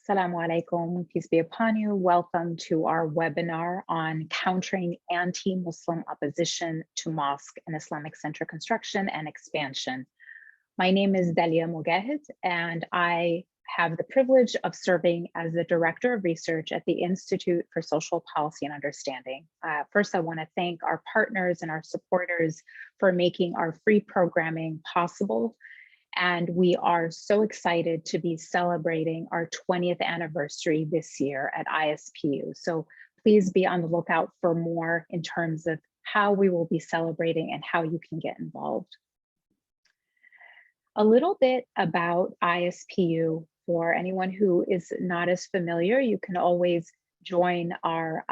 Assalamu alaikum, peace be upon you. Welcome to our webinar on countering anti-Muslim opposition to mosque and Islamic center construction and expansion. My name is Dalia Mugahid, and I have the privilege of serving as the Director of Research at the Institute for Social Policy and Understanding. First, I want to thank our partners and our supporters for making our free programming possible. And we are so excited to be celebrating our 20th anniversary this year at ISPU. So please be on the lookout for more in terms of how we will be celebrating and how you can get involved. A little bit about ISPU for anyone who is not as familiar. You can always join our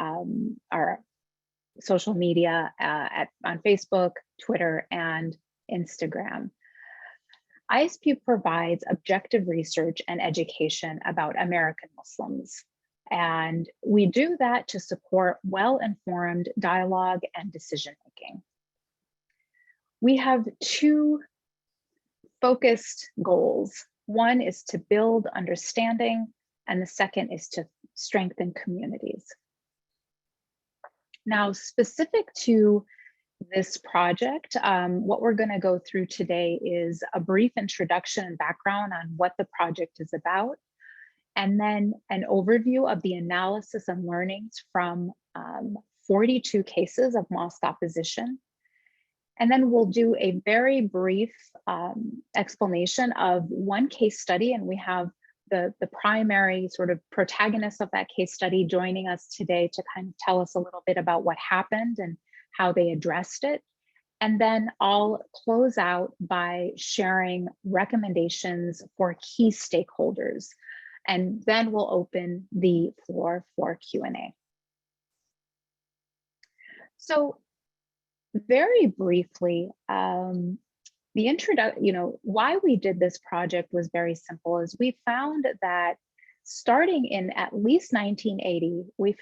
social media on Facebook, Twitter, and Instagram. ISPU provides objective research and education about American Muslims, and we do that to support well-informed dialogue and decision-making. We have two focused goals. One is to build understanding, and the second is to strengthen communities. Now, specific to this project, what we're going to go through today is a brief introduction and background on what the project is about, and then an overview of the analysis and learnings from 42 cases of mosque opposition. And then we'll do a very brief explanation of one case study, and we have the primary sort of protagonist of that case study joining us today to kind of tell us a little bit about what happened and how they addressed it. And then I'll close out by sharing recommendations for key stakeholders. And then we'll open the floor for Q&A. So very briefly, why we did this project was very simple. Is we found that starting in at least 1980, we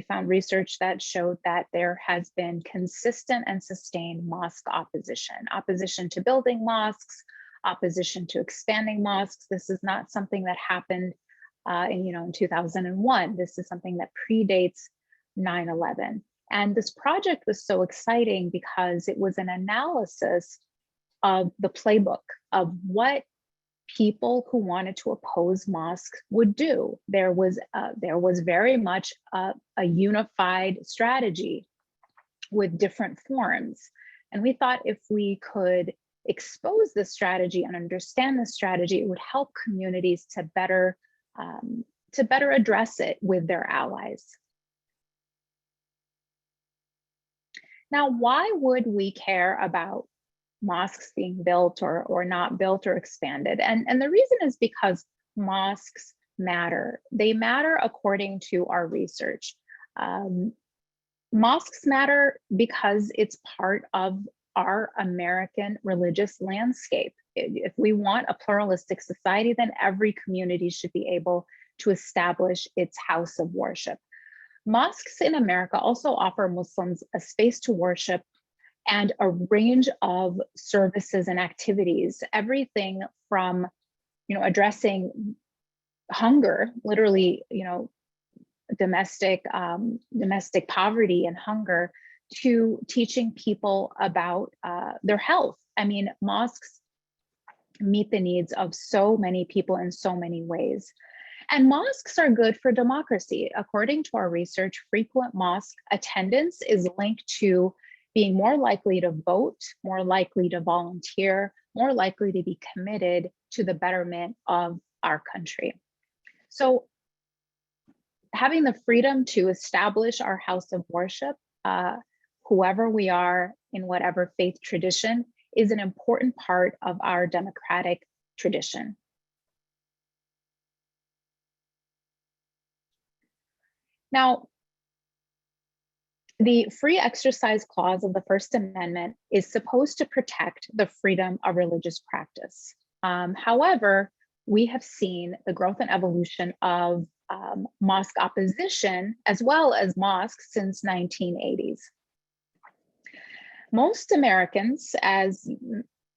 found research that showed that there has been consistent and sustained mosque opposition to building mosques, opposition to expanding mosques. This is not something that happened in 2001. This is something that predates 9/11. And this project was so exciting because it was an analysis of the playbook of what people who wanted to oppose mosques would do. There was very much a unified strategy with different forms. And we thought if we could expose this strategy and understand this strategy, it would help communities to better address it with their allies. Now, why would we care about mosques being built or not built or expanded? And the reason is because mosques matter. They matter according to our research. Mosques matter because it's part of our American religious landscape. If we want a pluralistic society, then every community should be able to establish its house of worship. Mosques in America also offer Muslims a space to worship and a range of services and activities, everything from, addressing hunger, literally, domestic poverty and hunger, to teaching people about their health. I mean, mosques meet the needs of so many people in so many ways. And mosques are good for democracy. According to our research, frequent mosque attendance is linked to being more likely to vote, more likely to volunteer, more likely to be committed to the betterment of our country. So having the freedom to establish our house of worship, whoever we are in whatever faith tradition, is an important part of our democratic tradition. Now, the free exercise clause of the First Amendment is supposed to protect the freedom of religious practice. However, we have seen the growth and evolution of mosque opposition as well as mosques since 1980s. Most Americans, as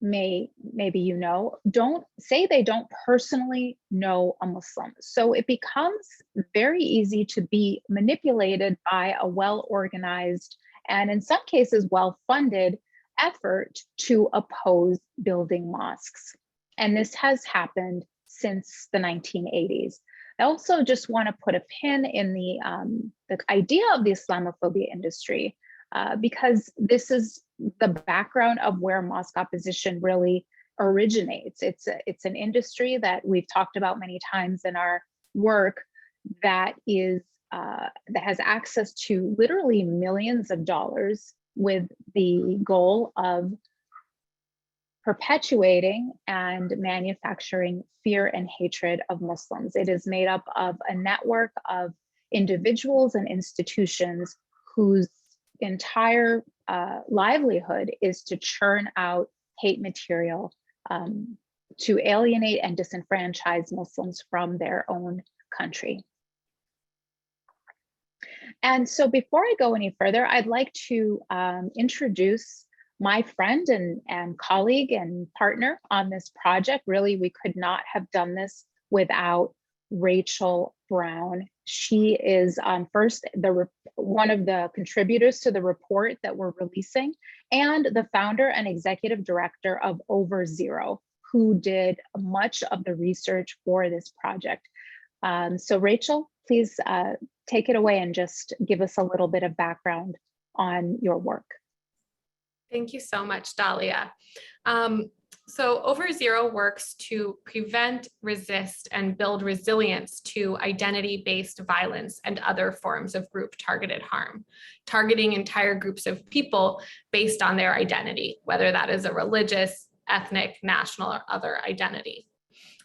maybe you know, don't say they don't personally know a Muslim. So it becomes very easy to be manipulated by a well-organized and in some cases well-funded effort to oppose building mosques. And this has happened since the 1980s. I also just want to put a pin in the idea of the Islamophobia industry, because this is the background of where mosque opposition really originates. It's an industry that we've talked about many times in our work that has access to literally millions of dollars with the goal of perpetuating and manufacturing fear and hatred of Muslims. It is made up of a network of individuals and institutions whose entire livelihood is to churn out hate material to alienate and disenfranchise Muslims from their own country. And so before I go any further, I'd like to introduce my friend and colleague and partner on this project. Really, we could not have done this without Rachel Brown. She is first one of the contributors to the report that we're releasing, and the founder and executive director of Over Zero, who did much of the research for this project. So Rachel, please take it away and just give us a little bit of background on your work. Thank you so much, Dahlia. So Over Zero works to prevent, resist, and build resilience to identity-based violence and other forms of group-targeted harm, targeting entire groups of people based on their identity, whether that is a religious, ethnic, national, or other identity.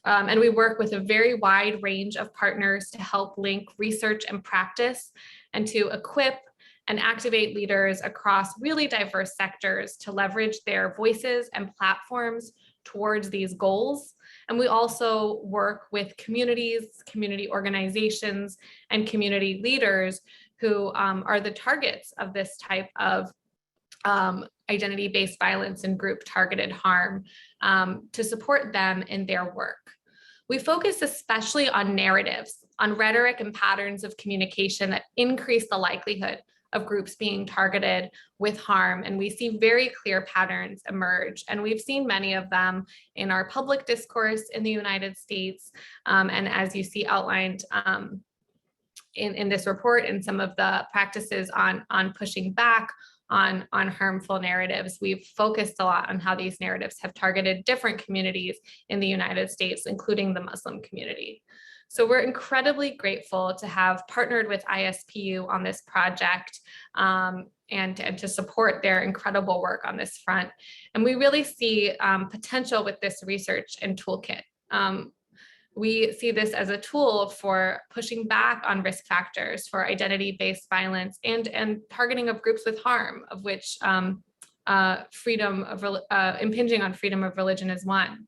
And we work with a very wide range of partners to help link research and practice and to equip and activate leaders across really diverse sectors to leverage their voices and platforms towards these goals. And we also work with communities, community organizations, and community leaders who are the targets of this type of identity-based violence and group-targeted harm to support them in their work. We focus especially on narratives, on rhetoric and patterns of communication that increase the likelihood of groups being targeted with harm. And we see very clear patterns emerge. And we've seen many of them in our public discourse in the United States. And as you see outlined in this report and some of the practices on pushing back on harmful narratives, we've focused a lot on how these narratives have targeted different communities in the United States, including the Muslim community. So we're incredibly grateful to have partnered with ISPU on this project and to support their incredible work on this front. And we really see potential with this research and toolkit. We see this as a tool for pushing back on risk factors for identity-based violence and targeting of groups with harm, of which impinging on freedom of religion is one.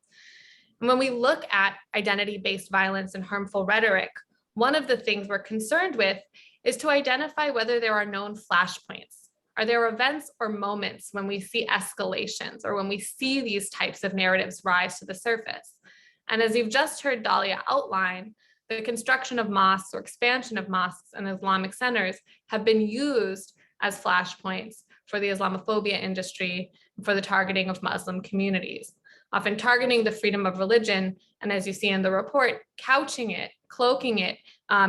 And when we look at identity-based violence and harmful rhetoric, one of the things we're concerned with is to identify whether there are known flashpoints. Are there events or moments when we see escalations or when we see these types of narratives rise to the surface? And as you've just heard Dahlia outline, the construction of mosques or expansion of mosques and Islamic centers have been used as flashpoints for the Islamophobia industry and for the targeting of Muslim communities, often targeting the freedom of religion, and as you see in the report, couching it, cloaking it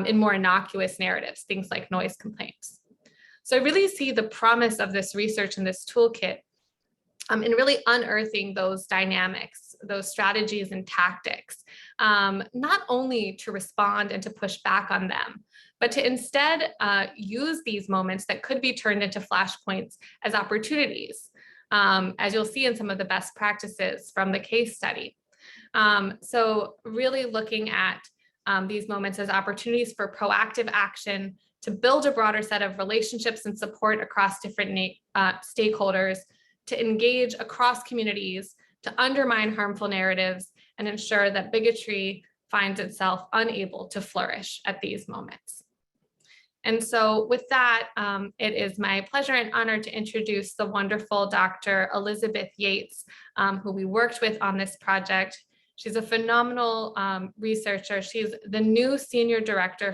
in more innocuous narratives, things like noise complaints. So I really see the promise of this research and this toolkit in really unearthing those dynamics, those strategies and tactics, not only to respond and to push back on them, but to instead use these moments that could be turned into flashpoints as opportunities, as you'll see in some of the best practices from the case study. So really looking at these moments as opportunities for proactive action to build a broader set of relationships and support across different stakeholders, to engage across communities, to undermine harmful narratives, and ensure that bigotry finds itself unable to flourish at these moments. And so with that, it is my pleasure and honor to introduce the wonderful Dr. Elizabeth Yates, who we worked with on this project. She's a phenomenal researcher. She's the new senior researcher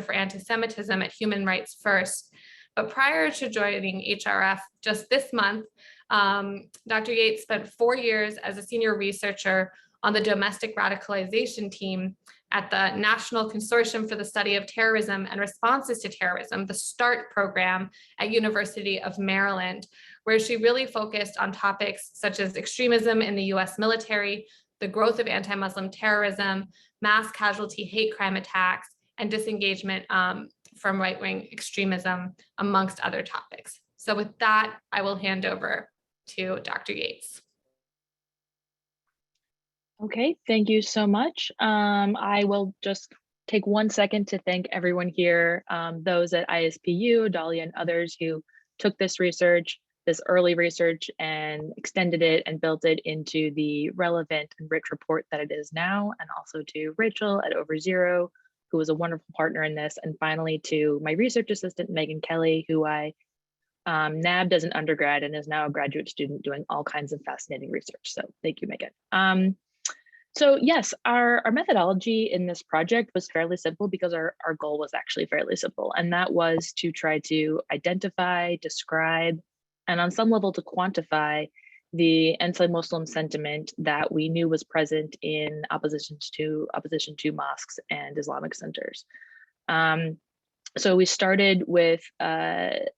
for anti-Semitism at Human Rights First. But prior to joining HRF just this month, Dr. Yates spent 4 years as a senior researcher on the domestic radicalization team at the National Consortium for the Study of Terrorism and Responses to Terrorism, the START program at University of Maryland, where she really focused on topics such as extremism in the US military, the growth of anti-Muslim terrorism, mass casualty hate crime attacks, and disengagement from right-wing extremism, amongst other topics. So with that, I will hand over to Dr. Yates. Okay, thank you so much. I will just take 1 second to thank everyone here, those at ISPU, Dahlia, and others who took this research, this early research, and extended it and built it into the relevant and rich report that it is now, and also to Rachel at Over Zero, who was a wonderful partner in this, and finally to my research assistant, Megan Kelly, who I nabbed as an undergrad and is now a graduate student doing all kinds of fascinating research. So thank you, Megan. So yes, our methodology in this project was fairly simple because our goal was actually fairly simple, and that was to try to identify, describe, and on some level to quantify the anti-Muslim sentiment that we knew was present in opposition to mosques and Islamic centers. So we started with a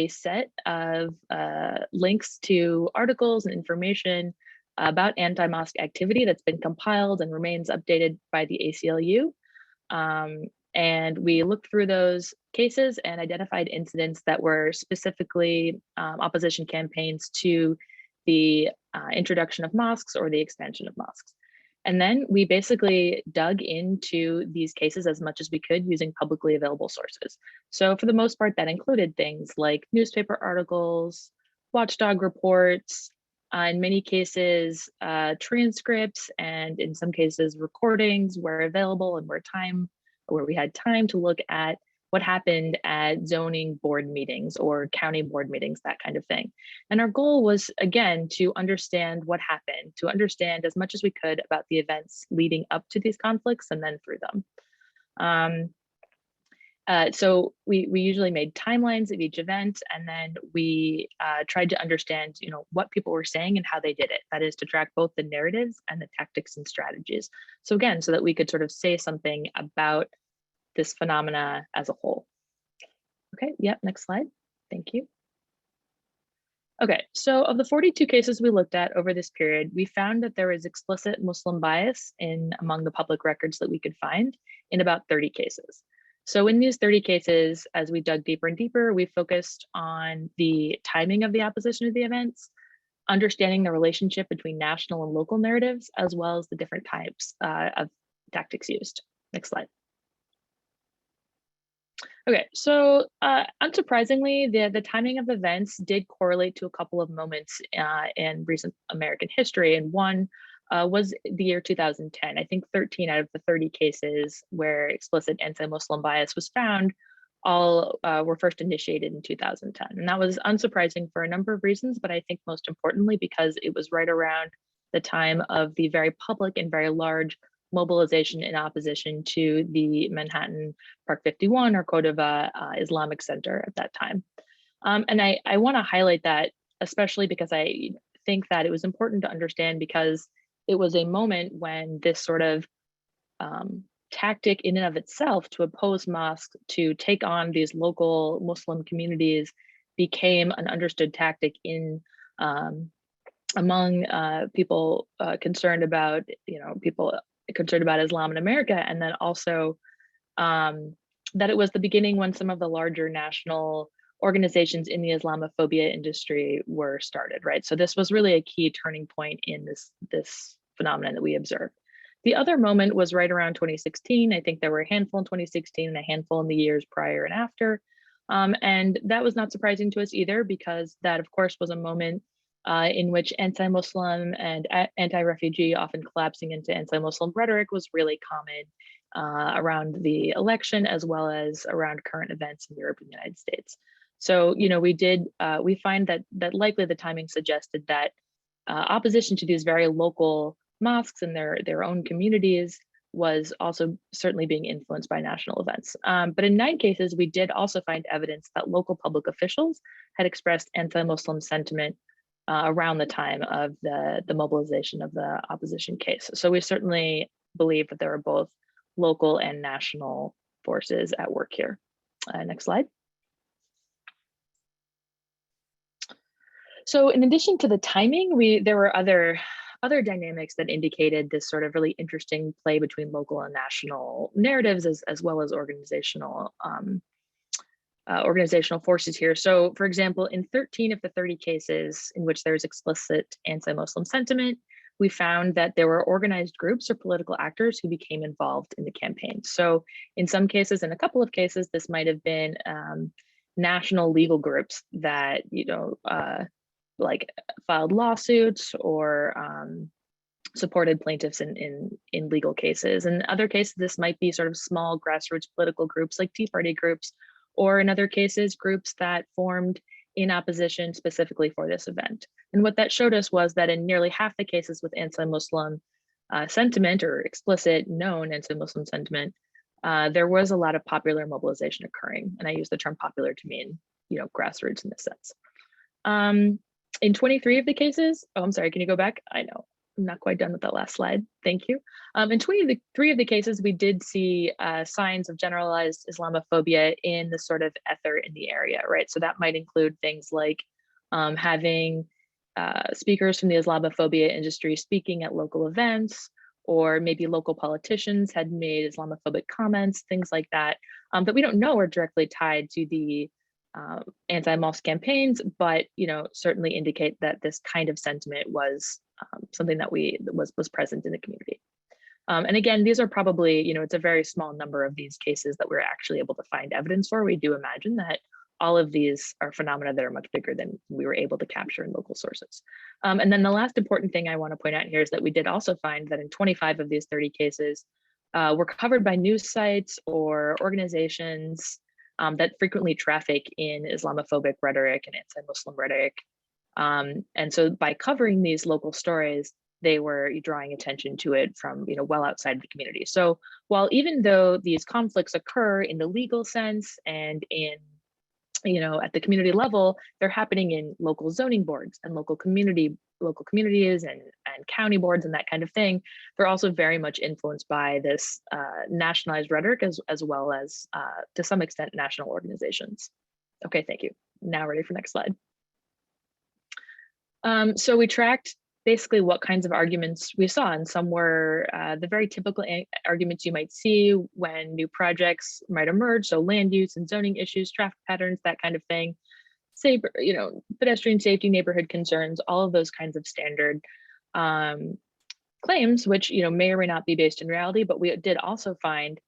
set of links to articles and information about anti-mosque activity that's been compiled and remains updated by the ACLU. And we looked through those cases and identified incidents that were specifically opposition campaigns to the introduction of mosques or the expansion of mosques. And then we basically dug into these cases as much as we could using publicly available sources. So for the most part, that included things like newspaper articles, watchdog reports, in many cases, transcripts, and in some cases, recordings were available and where we had time to look at what happened at zoning board meetings or county board meetings, that kind of thing. And our goal was, again, to understand what happened, to understand as much as we could about the events leading up to these conflicts and then through them. So we usually made timelines of each event, and then we tried to understand, what people were saying and how they did it. That is to track both the narratives and the tactics and strategies. So again, so that we could sort of say something about this phenomena as a whole. Okay, yep, next slide. Thank you. Okay, so of the 42 cases we looked at over this period, we found that there was explicit Muslim bias among the public records that we could find in about 30 cases. So in these 30 cases, as we dug deeper and deeper, we focused on the timing of the opposition to the events, understanding the relationship between national and local narratives, as well as the different types of tactics used. Next slide. Okay, so unsurprisingly, the timing of events did correlate to a couple of moments in recent American history, and one was the year 2010. I think 13 out of the 30 cases where explicit anti-Muslim bias was found all were first initiated in 2010. And that was unsurprising for a number of reasons, but I think most importantly because it was right around the time of the very public and very large mobilization in opposition to the Manhattan Park 51 or Cordova Islamic Center at that time. And I want to highlight that, especially because I think that it was important to understand because it was a moment when this sort of tactic in and of itself to oppose mosques, to take on these local Muslim communities became an understood tactic among people concerned about, people concerned about Islam in America, and then also that it was the beginning when some of the larger national organizations in the Islamophobia industry were started, right? So this was really a key turning point in this phenomenon that we observed. The other moment was right around 2016. I think there were a handful in 2016 and a handful in the years prior and after. And that was not surprising to us either, because that, of course, was a moment in which anti-Muslim and anti-refugee, often collapsing into anti-Muslim rhetoric, was really common around the election, as well as around current events in Europe and the United States. So, we find that likely the timing suggested that opposition to these very local mosques and their own communities was also certainly being influenced by national events. But in 9 cases, we did also find evidence that local public officials had expressed anti-Muslim sentiment around the time of the mobilization of the opposition case. So we certainly believe that there are both local and national forces at work here. Next slide. So in addition to the timing, there were other dynamics that indicated this sort of really interesting play between local and national narratives, as well as organizational forces here. So for example, in 13 of the 30 cases in which there's explicit anti-Muslim sentiment, we found that there were organized groups or political actors who became involved in the campaign. So in some cases, in a couple of cases, this might have been national legal groups that, like filed lawsuits or supported plaintiffs in legal cases. In other cases, this might be sort of small grassroots political groups like Tea Party groups, or in other cases, groups that formed in opposition specifically for this event. And what that showed us was that in nearly half the cases with anti-Muslim sentiment or explicit known anti-Muslim sentiment, there was a lot of popular mobilization occurring. And I use the term popular to mean, grassroots in this sense. In 23 of the cases, oh, I'm sorry, can you go back? I know, I'm not quite done with that last slide. Thank you. In 23 of the cases, we did see signs of generalized Islamophobia in the sort of ether in the area, right? So that might include things like having speakers from the Islamophobia industry speaking at local events, or maybe local politicians had made Islamophobic comments, things like that, that we don't know are directly tied to the anti-mosque campaigns, but certainly indicate that this kind of sentiment was something that was present in the community. And again, these are probably, it's a very small number of these cases that we're actually able to find evidence for. We do imagine that all of these are phenomena that are much bigger than we were able to capture in local sources. And then the last important thing I want to point out here is that we did also find that in 25 of these 30 cases were covered by news sites or organizations that frequently traffic in Islamophobic rhetoric and anti-Muslim rhetoric. And so by covering these local stories, they were drawing attention to it from well outside the community. So while even though these conflicts occur in the legal sense and in at the community level, they're happening in local zoning boards and local communities and county boards and that kind of thing. They're also very much influenced by this nationalized rhetoric as well as to some extent national organizations. Okay, thank you. Now ready for next slide. So we tracked basically what kinds of arguments we saw, and some were the very typical arguments you might see when new projects might emerge, so land use and zoning issues, traffic patterns, that kind of thing, say, pedestrian safety, neighborhood concerns, all of those kinds of standard claims, which may or may not be based in reality. But we did also find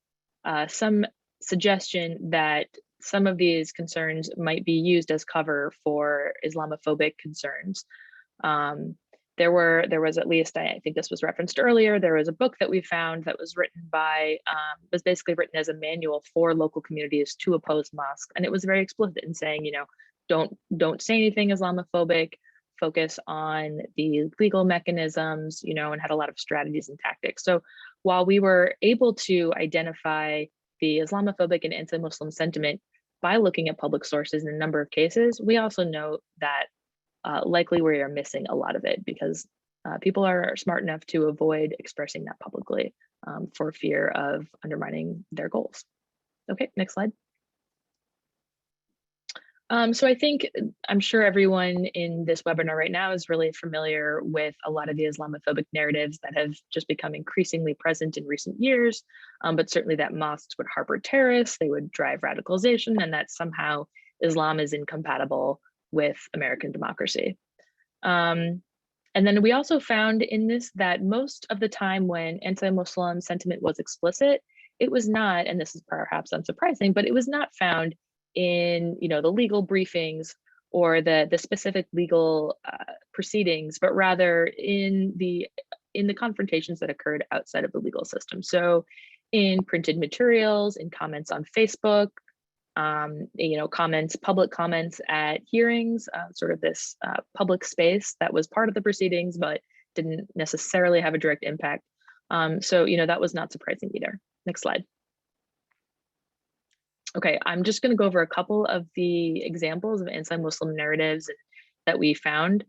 some suggestion that some of these concerns might be used as cover for Islamophobic concerns. There was at least, I think this was referenced earlier, there was a book that we found that was written by, was basically written as a manual for local communities to oppose mosques. And it was very explicit in saying, don't say anything Islamophobic, focus on the legal mechanisms, and had a lot of strategies and tactics. So while we were able to identify the Islamophobic and anti-Muslim sentiment by looking at public sources in a number of cases, we also know that likely we are missing a lot of it because people are smart enough to avoid expressing that publicly for fear of undermining their goals. Okay, next slide. So I'm sure everyone in this webinar right now is really familiar with a lot of the Islamophobic narratives that have just become increasingly present in recent years, but certainly that mosques would harbor terrorists, they would drive radicalization, and that somehow Islam is incompatible with American democracy. And then we also found in this that most of the time when anti-Muslim sentiment was explicit, it was not, and this is perhaps unsurprising, but it was not found in the legal briefings or the specific legal proceedings, but rather in the confrontations that occurred outside of the legal system. So in printed materials, in comments on Facebook, comments, public comments at hearings, sort of this public space that was part of the proceedings, but didn't necessarily have a direct impact. So, that was not surprising either. Next slide. Okay, I'm just going to go over a couple of the examples of anti-Muslim narratives that we found.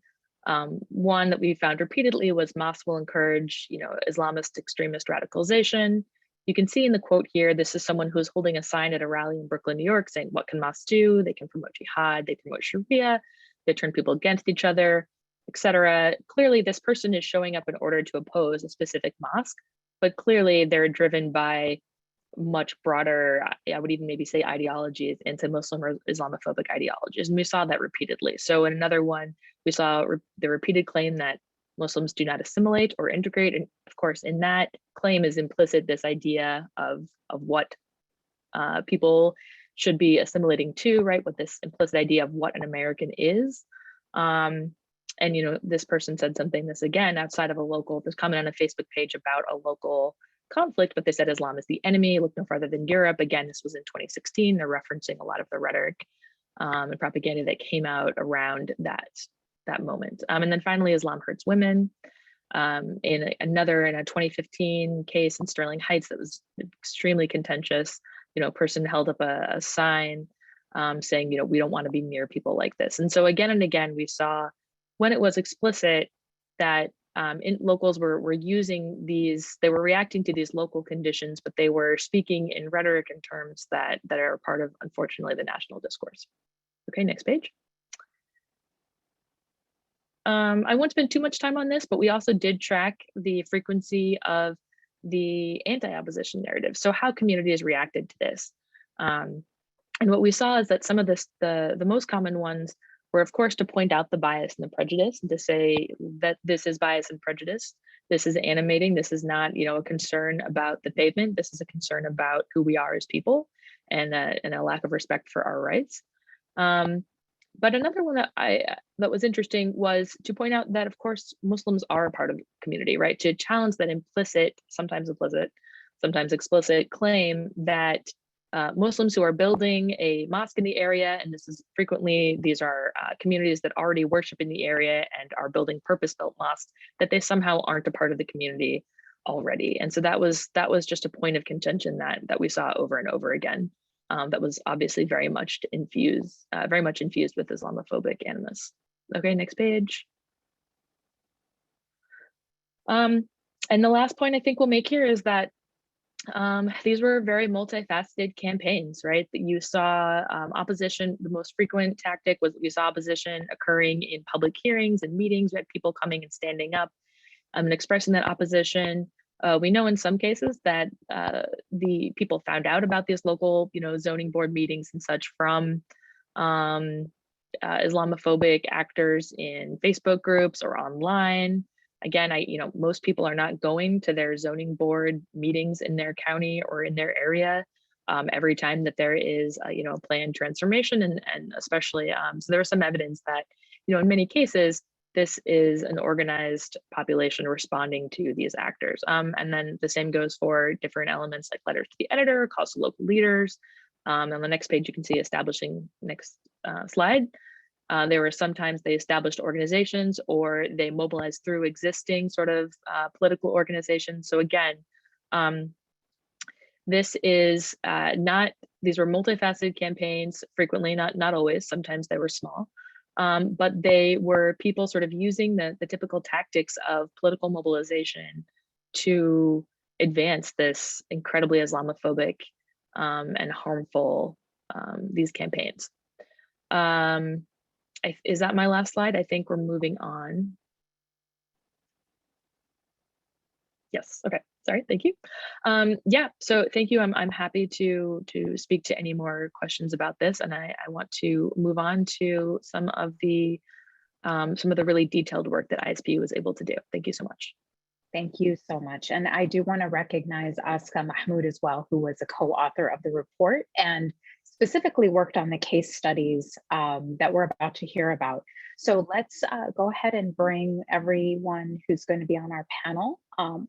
One that we found repeatedly was mosques will encourage, Islamist extremist radicalization. You can see in the quote here, this is someone who's holding a sign at a rally in Brooklyn, New York, saying, what can mosques do? They can promote jihad, they promote Sharia, they turn people against each other, etc. Clearly, this person is showing up in order to oppose a specific mosque, but clearly they're driven by much broader, I would even maybe say ideologies, anti-Muslim or Islamophobic ideologies. And we saw that repeatedly. So in another one, we saw the repeated claim that Muslims do not assimilate or integrate. And of course, in that claim is implicit this idea of what people should be assimilating to, right? What this implicit idea of what an American is. And, this person said something, this again, outside of this comment on a Facebook page about a local conflict, but they said Islam is the enemy, look no farther than Europe. Again, this was in 2016. They're referencing a lot of the rhetoric and propaganda that came out around that moment. And then finally, Islam hurts women. In a 2015 case in Sterling Heights that was extremely contentious, a person held up a sign saying, we don't want to be near people like this. And so again and again, we saw when it was explicit that locals were using these, they were reacting to these local conditions, but they were speaking in rhetoric and terms that are part of, unfortunately, the national discourse. Okay, next page. I won't spend too much time on this, but we also did track the frequency of the anti-opposition narrative. So how communities reacted to this. And what we saw is that some of the most common ones were, of course, to point out the bias and the prejudice and to say that this is bias and prejudice. This is animating. This is not, a concern about the pavement. This is a concern about who we are as people and a lack of respect for our rights. But another one that was interesting was to point out that, of course, Muslims are a part of the community, right? To challenge that implicit, sometimes implicit, sometimes explicit claim that Muslims who are building a mosque in the area, and these are communities that already worship in the area and are building purpose-built mosques, that they somehow aren't a part of the community already. And so that was just a point of contention that we saw over and over again. That was obviously very much infused with Islamophobic animus. Okay, next page. And the last point I think we'll make here is that these were very multifaceted campaigns, right? That you saw opposition. The most frequent tactic was we saw opposition occurring in public hearings and meetings. We had people coming and standing up and expressing that opposition. We know in some cases that the people found out about these local, zoning board meetings and such from Islamophobic actors in Facebook groups or online. Again, most people are not going to their zoning board meetings in their county or in their area every time that there is, a planned transformation, and especially, so there was some evidence that, in many cases, this is an organized population responding to these actors. And then the same goes for different elements like letters to the editor, calls to local leaders. On the next page, you can see establishing, next slide. There were sometimes they established organizations or they mobilized through existing sort of political organizations. So again, this is these were multifaceted campaigns, frequently, not always, sometimes they were small. But they were people sort of using the typical tactics of political mobilization to advance this incredibly Islamophobic and harmful, these campaigns. Is that my last slide? I think we're moving on. Yes, okay, sorry, thank you. Yeah, so thank you. I'm happy to speak to any more questions about this, and I want to move on to some of the really detailed work that ISP was able to do. Thank you so much. Thank you so much. And I do want to recognize Azka Mahmood as well, who was a co-author of the report and specifically worked on the case studies that we're about to hear about. So let's go ahead and bring everyone who's going to be on our panel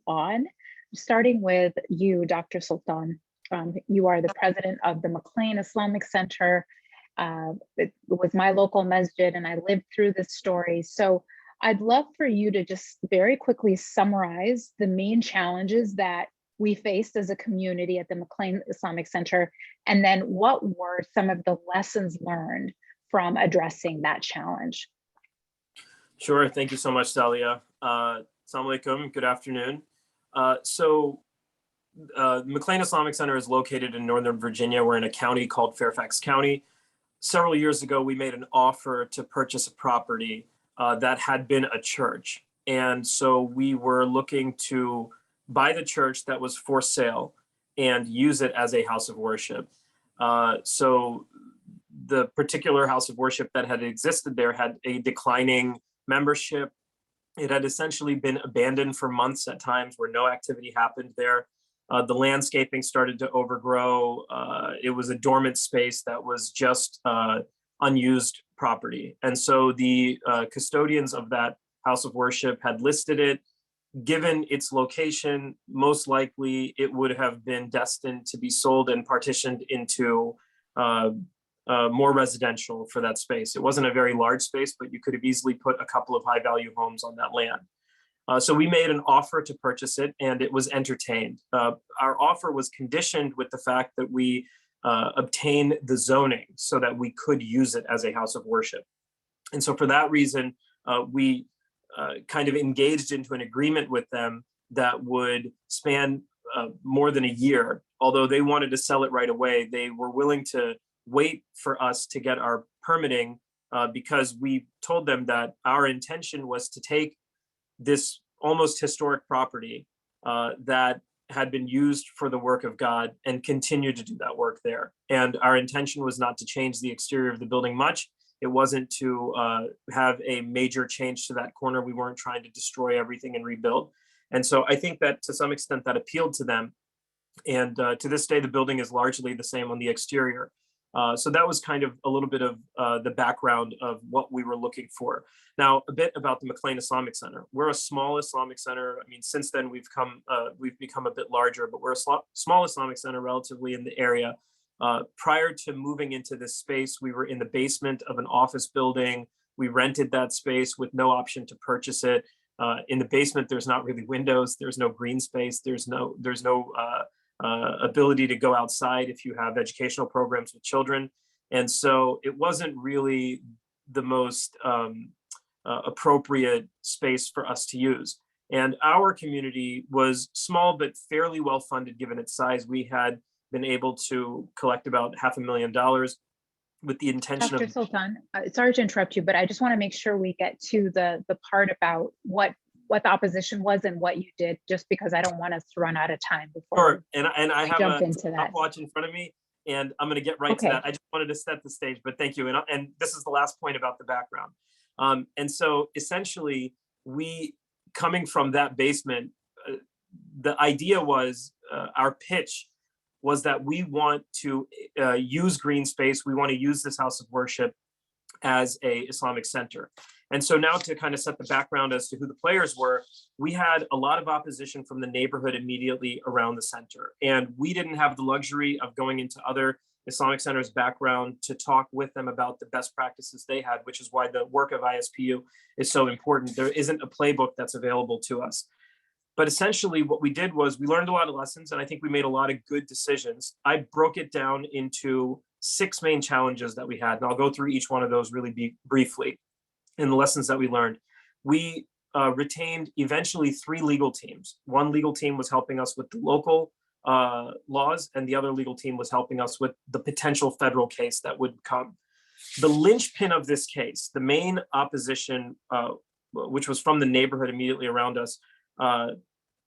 on, starting with you, Dr. Sultan. You are the president of the Mclean Islamic Center. It was my local masjid and I lived through this story. So I'd love for you to just very quickly summarize the main challenges that we faced as a community at the Mclean Islamic Center, and then what were some of the lessons learned from addressing that challenge? Sure, thank you so much, Dalia. Assalamu alaikum, good afternoon. Mclean Islamic Center is located in Northern Virginia. We're in a county called Fairfax County. Several years ago, we made an offer to purchase a property that had been a church. And so we were looking to buy the church that was for sale and use it as a house of worship. So the particular house of worship that had existed there had a declining membership. It had essentially been abandoned for months at times where no activity happened there. The landscaping started to overgrow. It was a dormant space that was just unused property. And so the custodians of that house of worship had listed it. Given its location, most likely it would have been destined to be sold and partitioned into more residential for that space. It wasn't a very large space, but you could have easily put a couple of high value homes on that land. So we made an offer to purchase it and it was entertained. Our offer was conditioned with the fact that we obtain the zoning so that we could use it as a house of worship. And so for that reason, we kind of engaged into an agreement with them that would span more than a year. Although they wanted to sell it right away, they were willing to wait for us to get our permitting because we told them that our intention was to take this almost historic property that had been used for the work of God and continue to do that work there. And our intention was not to change the exterior of the building much. It wasn't to have a major change to that corner. We weren't trying to destroy everything and rebuild. And so I think that to some extent that appealed to them. And to this day, the building is largely the same on the exterior. So that was kind of a little bit of the background of what we were looking for. Now, a bit about the Mclean Islamic Center. We're a small Islamic center. I mean, since then we've become a bit larger, but we're a small Islamic center relatively in the area. Prior to moving into this space, we were in the basement of an office building. We rented that space with no option to purchase it. In the basement, there's not really windows. There's no green space. There's no ability to go outside if you have educational programs with children. And so it wasn't really the most appropriate space for us to use. And our community was small, but fairly well funded given its size. We had been able to collect about $500,000 with the intention Dr. of— Sultan, sorry to interrupt you, but I just want to make sure we get to the part about what the opposition was and what you did, just because I don't want us to run out of time before. Sure. And I have jump a into that. stopwatch in front of me, and I'm going to get right to that. I just wanted to set the stage, but thank you. And this is the last point about the background. And so essentially, we, coming from that basement, the idea was, our pitch was that we want to use green space. We want to use this house of worship as a Islamic center. And so now to kind of set the background as to who the players were, we had a lot of opposition from the neighborhood immediately around the center. And we didn't have the luxury of going into other Islamic centers' background to talk with them about the best practices they had, which is why the work of ISPU is so important. There isn't a playbook that's available to us. But essentially what we did was we learned a lot of lessons, and I think we made a lot of good decisions. I broke it down into 6 main challenges that we had, and I'll go through each one of those really briefly. In the lessons that we learned, we retained eventually 3 legal teams. One legal team was helping us with the local laws, and the other legal team was helping us with the potential federal case that would come. The linchpin of this case, the main opposition, which was from the neighborhood immediately around us,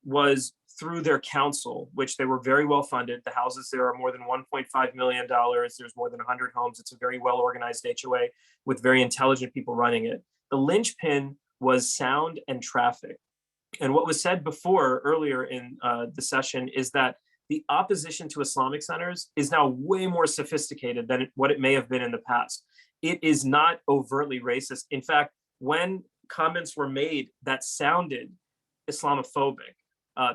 was through their council, which they were very well funded. The houses there are more than $1.5 million. There's more than 100 homes. It's a very well organized HOA with very intelligent people running it. The linchpin was sound and traffic. And what was said before, earlier in the session, is that the opposition to Islamic centers is now way more sophisticated than what it may have been in the past. It is not overtly racist. In fact, when comments were made that sounded Islamophobic,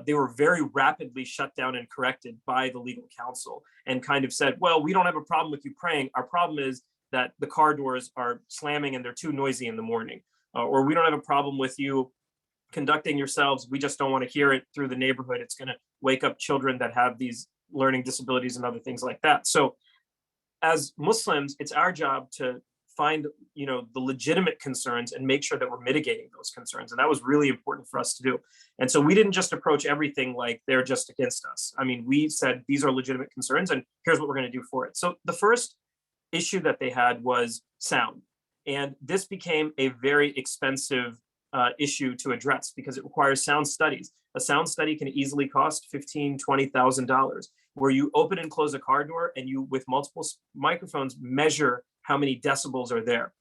they were very rapidly shut down and corrected by the legal counsel, and kind of said, well, we don't have a problem with you praying. Our problem is that the car doors are slamming and they're too noisy in the morning. Or we don't have a problem with you conducting yourselves. We just don't want to hear it through the neighborhood. It's going to wake up children that have these learning disabilities and other things like that. So as Muslims, it's our job to find, the legitimate concerns and make sure that we're mitigating those concerns. And that was really important for us to do. And so we didn't just approach everything like they're just against us. I mean, we said, these are legitimate concerns and here's what we're going to do for it. So the first issue that they had was sound. And this became a very expensive issue to address because it requires sound studies. A sound study can easily cost $15,000, $20,000, where you open and close a car door and you, with multiple microphones, measure how many decibels are there.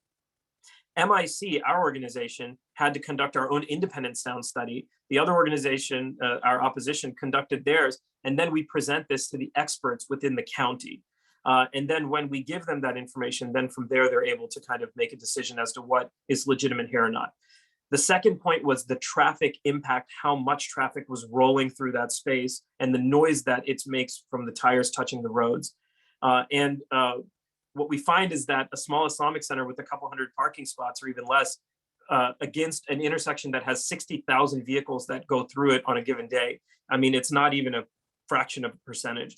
MIC, our organization, had to conduct our own independent sound study. The other organization, our opposition, conducted theirs. And then we present this to the experts within the county. And then when we give them that information, then from there, they're able to kind of make a decision as to what is legitimate here or not. The second point was the traffic impact, how much traffic was rolling through that space and the noise that it makes from the tires touching the roads. What we find is that a small Islamic center with a couple hundred parking spots or even less against an intersection that has 60,000 vehicles that go through it on a given day. I mean, it's not even a fraction of a percentage.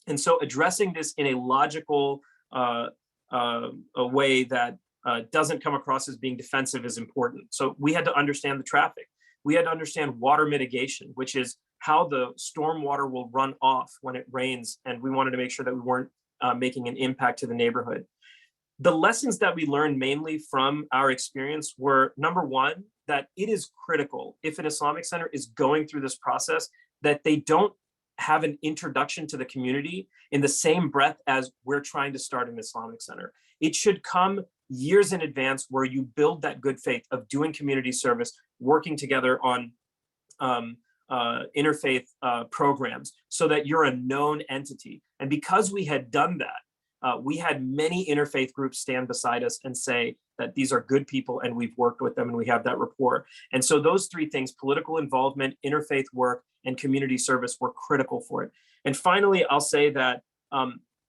And so addressing this in a logical a way that doesn't come across as being defensive is important. So we had to understand the traffic. We had to understand water mitigation, which is how the storm water will run off when it rains. And we wanted to make sure that we weren't making an impact to the neighborhood. The lessons that we learned mainly from our experience were, number one, that it is critical if an Islamic center is going through this process that they don't have an introduction to the community in the same breath as we're trying to start an Islamic center. It should come years in advance where you build that good faith of doing community service, working together on interfaith programs so that you're a known entity. And because we had done that, we had many interfaith groups stand beside us and say that these are good people and we've worked with them and we have that rapport. And so those three things, political involvement, interfaith work, and community service, were critical for it. And finally, I'll say that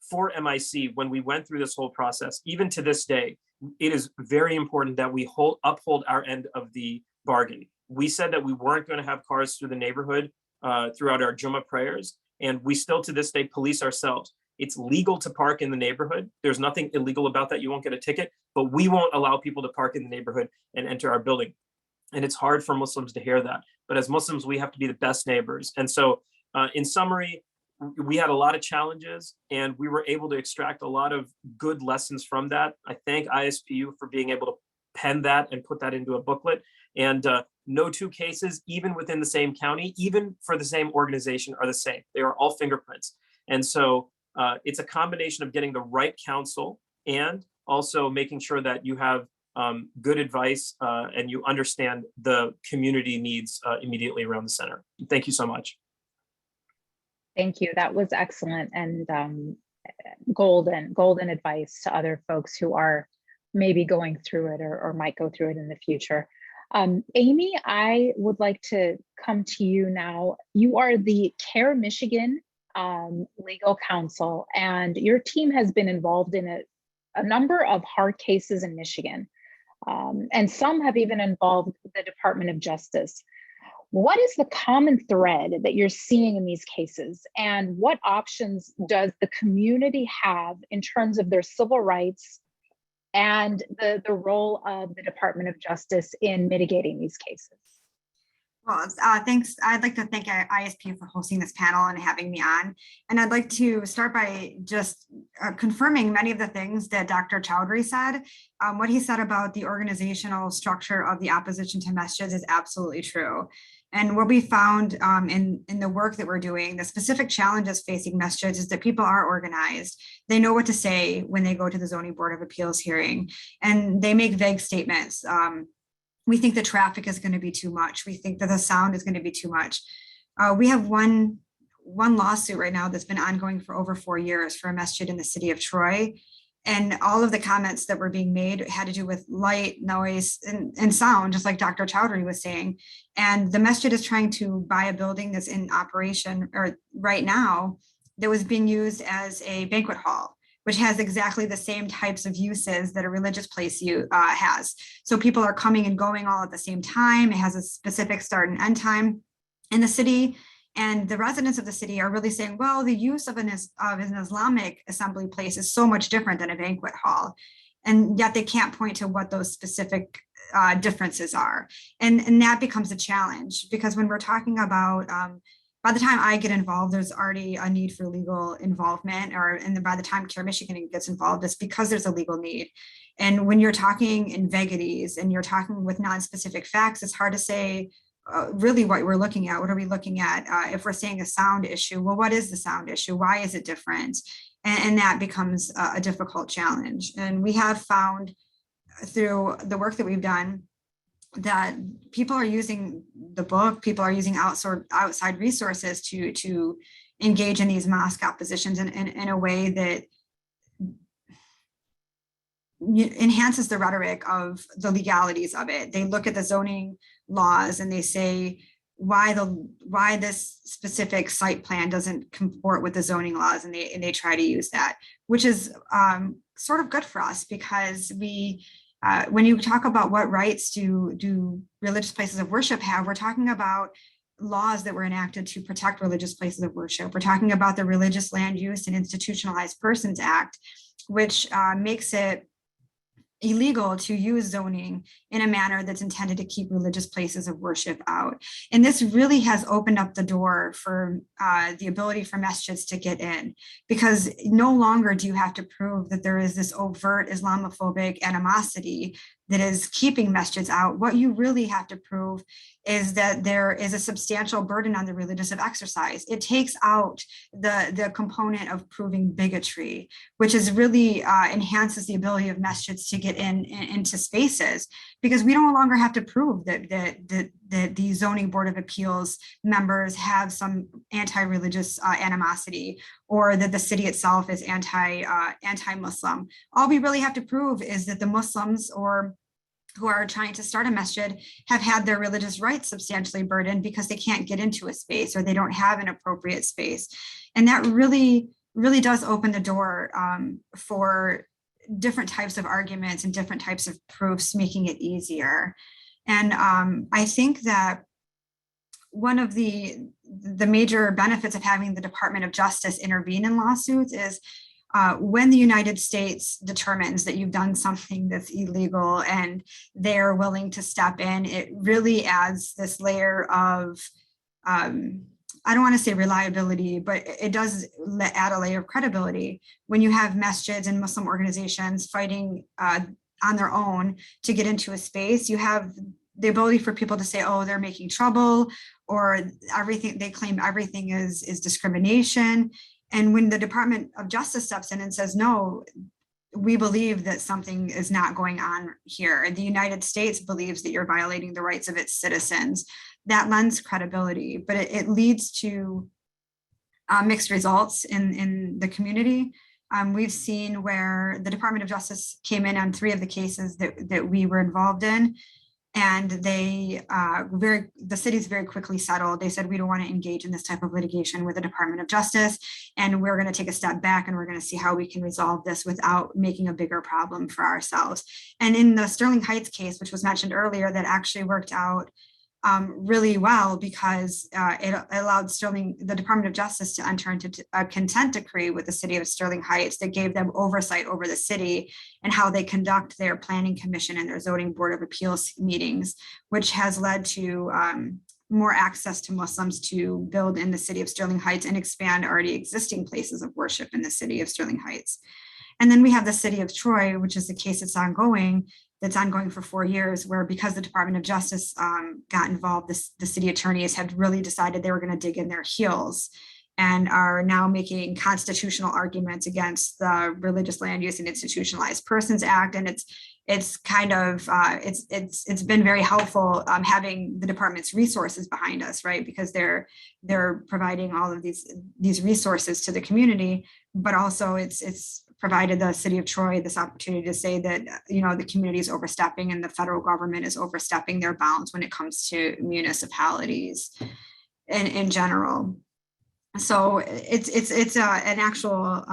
for MIC, when we went through this whole process, even to this day, it is very important that we uphold our end of the bargain. We said that we weren't going to have cars through the neighborhood throughout our Jummah prayers, and we still to this day police ourselves. It's legal to park in the neighborhood. There's nothing illegal about that. You won't get a ticket, but we won't allow people to park in the neighborhood and enter our building. And it's hard for Muslims to hear that. But as Muslims, we have to be the best neighbors. And so in summary, we had a lot of challenges and we were able to extract a lot of good lessons from that. I thank ISPU for being able to pen that and put that into a booklet. And no two cases, even within the same county, even for the same organization, are the same. They are all fingerprints. And so it's a combination of getting the right counsel and also making sure that you have good advice and you understand the community needs immediately around the center. Thank you so much. Thank you. That was excellent and golden advice to other folks who are maybe going through it or might go through it in the future. Amy, I would like to come to you now. You are the CARE Michigan legal counsel, and your team has been involved in a number of hard cases in Michigan, and some have even involved the Department of Justice. What is the common thread that you're seeing in these cases, and what options does the community have in terms of their civil rights and the role of the Department of Justice in mitigating these cases? Well, thanks. I'd like to thank ISPU for hosting this panel and having me on. And I'd like to start by just confirming many of the things that Dr. Chowdhury said. What he said about the organizational structure of the opposition to masjids is absolutely true. And what we found in the work that we're doing, the specific challenges facing masjids is that people are organized. They know what to say when they go to the Zoning Board of Appeals hearing, and they make vague statements. We think the traffic is going to be too much. We think that the sound is going to be too much. We have one lawsuit right now that's been ongoing for over 4 years for a masjid in the city of Troy. And all of the comments that were being made had to do with light, noise, and sound, just like Dr. Chowdhury was saying. And the masjid is trying to buy a building that's in operation or right now that was being used as a banquet hall, which has exactly the same types of uses that a religious place has. So people are coming and going all at the same time. It has a specific start and end time in the city. And the residents of the city are really saying, well, the use of an Islamic assembly place is so much different than a banquet hall. And yet they can't point to what those specific differences are. And that becomes a challenge, because when we're talking about, by the time I get involved, there's already a need for legal involvement, and by the time Care Michigan gets involved, it's because there's a legal need. And when you're talking in vagaries and you're talking with non-specific facts, it's hard to say really what we're looking at. What are we looking at? If we're saying a sound issue, well, what is the sound issue? Why is it different? And that becomes a difficult challenge. And we have found through the work that we've done that people are using the book, people are using outside resources to engage in these mosque oppositions in a way that enhances the rhetoric of the legalities of it. They look at the zoning laws and they say why this specific site plan doesn't comport with the zoning laws, and they try to use that, which is sort of good for us, because we when you talk about what rights do religious places of worship have, we're talking about laws that were enacted to protect religious places of worship. We're talking about the Religious Land Use and Institutionalized Persons Act, which makes it illegal to use zoning in a manner that's intended to keep religious places of worship out. And this really has opened up the door for the ability for masjids to get in, because no longer do you have to prove that there is this overt Islamophobic animosity that is keeping masjids out. What you really have to prove is that there is a substantial burden on the religious of exercise. It takes out the component of proving bigotry, which is really enhances the ability of masjids to get into spaces, because we no longer have to prove that the zoning board of appeals members have some anti-religious animosity, or that the city itself is anti-Muslim. All we really have to prove is that the Muslims or who are trying to start a masjid have had their religious rights substantially burdened because they can't get into a space or they don't have an appropriate space. And that really, really does open the door for different types of arguments and different types of proofs, making it easier. And I think that one of the major benefits of having the Department of Justice intervene in lawsuits is when the United States determines that you've done something that's illegal and they're willing to step in, it really adds this layer of, I don't want to say reliability, but it does add a layer of credibility. When you have masjids and Muslim organizations fighting on their own to get into a space, you have the ability for people to say, oh, they're making trouble, or everything, they claim everything is discrimination. And when the Department of Justice steps in and says, no, we believe that something is not going on here, the United States believes that you're violating the rights of its citizens, that lends credibility, but it leads to mixed results in the community. We've seen where the Department of Justice came in on 3 of the cases that we were involved in, and the cities very quickly settled. They said, we don't want to engage in this type of litigation with the Department of Justice, and we're going to take a step back and we're going to see how we can resolve this without making a bigger problem for ourselves. And in the Sterling Heights case, which was mentioned earlier, that actually worked out really well, because it allowed the Department of Justice to enter into a consent decree with the city of Sterling Heights that gave them oversight over the city and how they conduct their planning commission and their zoning board of appeals meetings, which has led to more access to Muslims to build in the city of Sterling Heights and expand already existing places of worship in the city of Sterling Heights. And then we have the city of Troy, which is the case that's ongoing for 4 years, where because the Department of Justice got involved, the city attorneys had really decided they were going to dig in their heels and are now making constitutional arguments against the Religious Land Use and Institutionalized Persons Act. And it's kind of it's been very helpful having the department's resources behind us, right? Because they're providing all of these resources to the community, but also it's provided the city of Troy this opportunity to say that, you know, the community is overstepping and the federal government is overstepping their bounds when it comes to municipalities in general. So it's an actual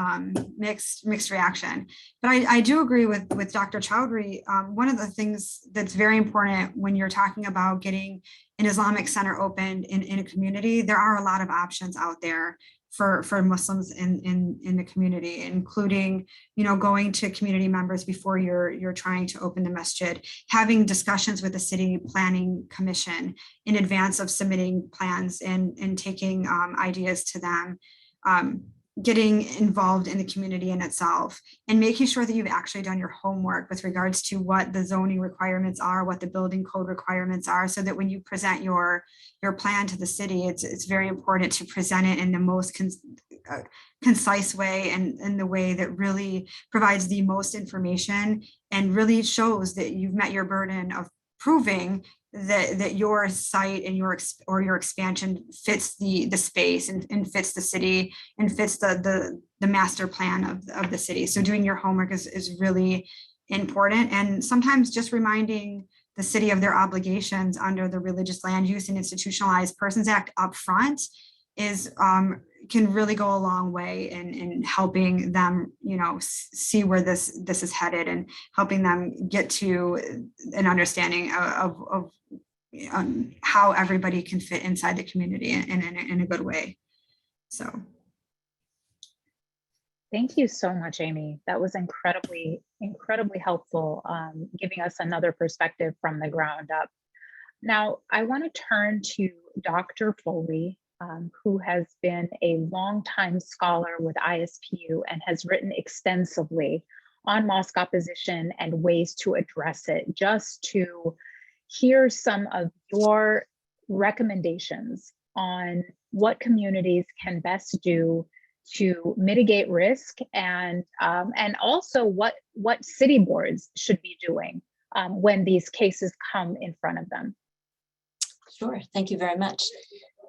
mixed reaction. But I do agree with Dr. Chowdhury. One of the things that's very important when you're talking about getting an Islamic center opened in a community, there are a lot of options out there for Muslims in the community, including, you know, going to community members before you're trying to open the masjid, having discussions with the city planning commission in advance of submitting plans and taking ideas to them, getting involved in the community in itself, and making sure that you've actually done your homework with regards to what the zoning requirements are, what the building code requirements are, so that when you present your plan to the city, it's very important to present it in the most concise way and in the way that really provides the most information and really shows that you've met your burden of proving that your site and your expansion fits the space and fits the city and fits the master plan of the city. So doing your homework is really important, and sometimes just reminding the city of their obligations under the Religious Land Use and Institutionalized Persons Act up front is can really go a long way in helping them, you know, see where this is headed and helping them get to an understanding of how everybody can fit inside the community in a good way. So. Thank you so much, Amy. That was incredibly helpful, giving us another perspective from the ground up. Now, I want to turn to Dr. Foley, who has been a longtime scholar with ISPU and has written extensively on mosque opposition and ways to address it. Just to hear some of your recommendations on what communities can best do to mitigate risk, and also what city boards should be doing when these cases come in front of them. Sure, thank you very much.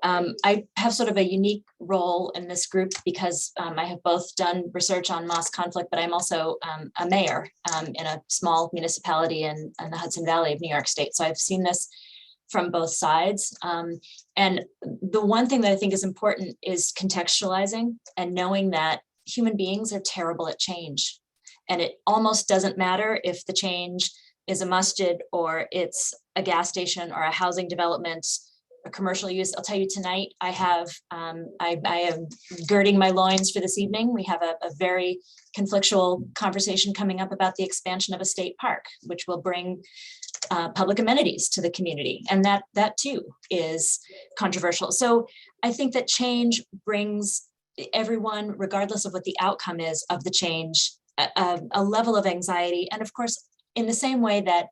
I have sort of a unique role in this group because I have both done research on mosque conflict, but I'm also a mayor in a small municipality in the Hudson Valley of New York State. So I've seen this from both sides. And the one thing that I think is important is contextualizing and knowing that human beings are terrible at change. And it almost doesn't matter if the change is a masjid or it's a gas station or a housing development, a commercial use. I'll tell you tonight, I am girding my loins for this evening. We have a very conflictual conversation coming up about the expansion of a state park, which will bring public amenities to the community. And that too is controversial. So I think that change brings everyone, regardless of what the outcome is of the change, a level of anxiety. And of course, in the same way that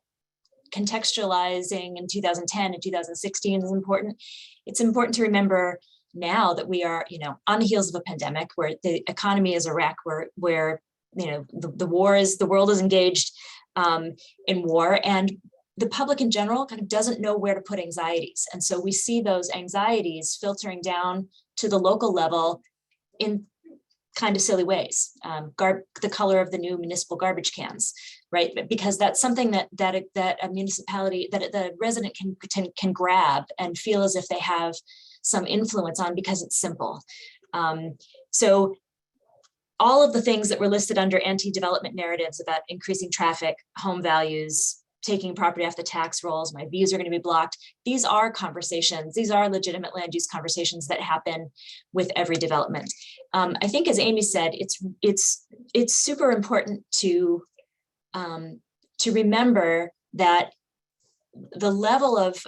contextualizing in 2010 and 2016 is important, it's important to remember now that we are, on the heels of a pandemic where the economy is a wreck, where the world is engaged in war, and the public in general kind of doesn't know where to put anxieties. And so we see those anxieties filtering down to the local level in kind of silly ways. The color of the new municipal garbage cans, right? Because that's something that a municipality, that the resident can grab and feel as if they have some influence on because it's simple. So all of the things that were listed under anti-development narratives about increasing traffic, home values, taking property off the tax rolls, my views are going to be blocked. These are conversations. These are legitimate land use conversations that happen with every development. I think, as Amy said, it's super important to remember that the level of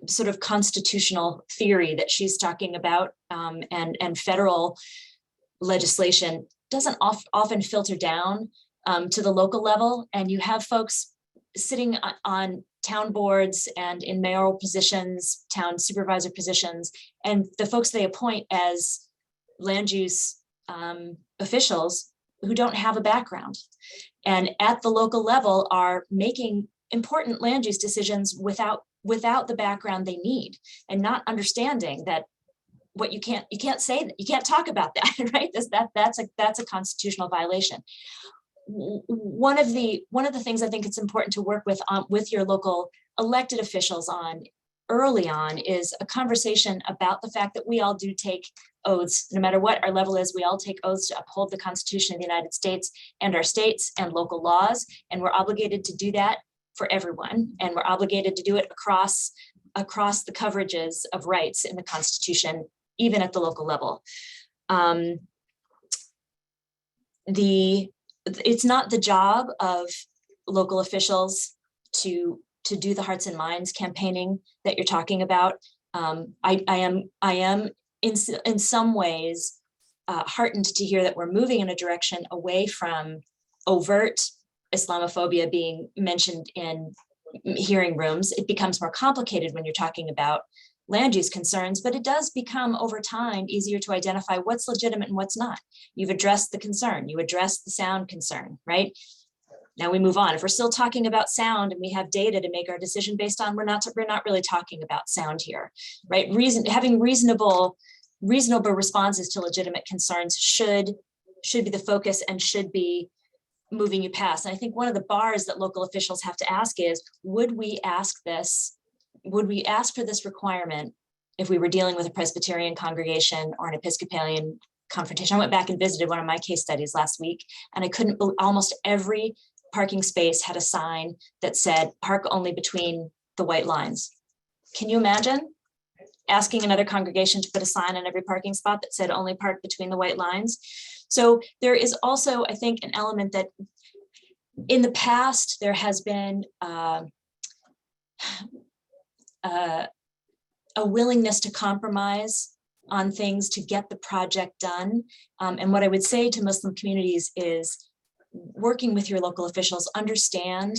sort of constitutional theory that she's talking about and federal legislation doesn't often filter down to the local level, and you have folks sitting on town boards and in mayoral positions, town supervisor positions, and the folks they appoint as land use officials who don't have a background, and at the local level are making important land use decisions without the background they need, and not understanding that what you can't say that, you can't talk about that, right? That's a constitutional violation. One of the things I think it's important to work with your local elected officials on early on is a conversation about the fact that we all do take oaths, no matter what our level is. We all take oaths to uphold the Constitution of the United States and our states and local laws, and we're obligated to do that for everyone, and we're obligated to do it across the coverages of rights in the Constitution, even at the local level. It's not the job of local officials to do the hearts and minds campaigning that you're talking about. I am in some ways heartened to hear that we're moving in a direction away from overt Islamophobia being mentioned in hearing rooms. It becomes more complicated when you're talking about land use concerns, but it does become over time easier to identify what's legitimate and what's not. You've addressed the concern, you addressed the sound concern, right? Now we move on. If we're still talking about sound and we have data to make our decision based on, we're not really talking about sound here, right? Having reasonable responses to legitimate concerns should be the focus and should be moving you past. And I think one of the bars that local officials have to ask is, would we ask for this requirement if we were dealing with a Presbyterian congregation or an Episcopalian confrontation? I went back and visited one of my case studies last week, and I couldn't believe almost every parking space had a sign that said park only between the white lines. Can you imagine asking another congregation to put a sign on every parking spot that said only park between the white lines? So there is also, I think, an element that in the past there has been a willingness to compromise on things to get the project done. And what I would say to Muslim communities is, working with your local officials, understand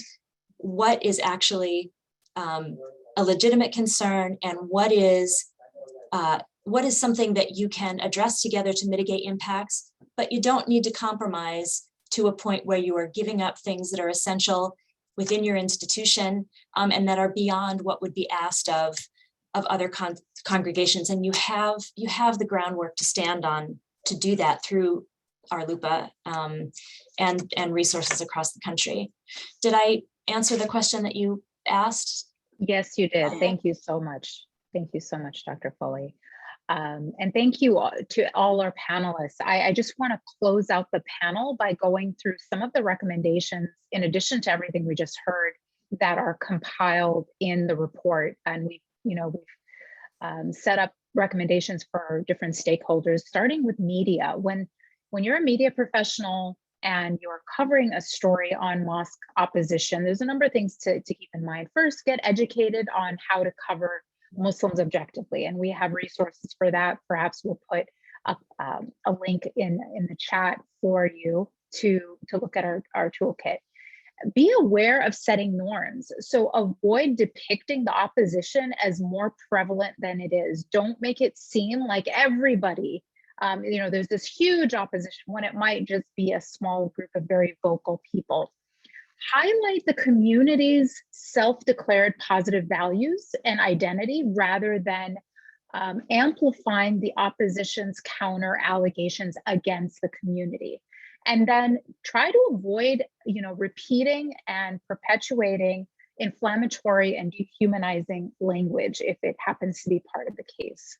what is actually a legitimate concern and what is something that you can address together to mitigate impacts, but you don't need to compromise to a point where you are giving up things that are essential within your institution and that are beyond what would be asked of other congregations. And you have the groundwork to stand on to do that through our LUPA and resources across the country. Did I answer the question that you asked? Yes, you did. Thank you so much. Thank you so much, Dr. Foley. And thank you to all our panelists. I just want to close out the panel by going through some of the recommendations, in addition to everything we just heard, that are compiled in the report. And we've set up recommendations for different stakeholders, starting with media. When you're a media professional and you're covering a story on mosque opposition, there's a number of things to keep in mind. First, get educated on how to cover Muslims objectively, and we have resources for that. Perhaps we'll put a link in the chat for you to look at our toolkit. Be aware of setting norms. So avoid depicting the opposition as more prevalent than it is. Don't make it seem like everybody, there's this huge opposition when it might just be a small group of very vocal people. Highlight the community's self-declared positive values and identity rather than amplifying the opposition's counter allegations against the community. And then try to avoid, repeating and perpetuating inflammatory and dehumanizing language if it happens to be part of the case.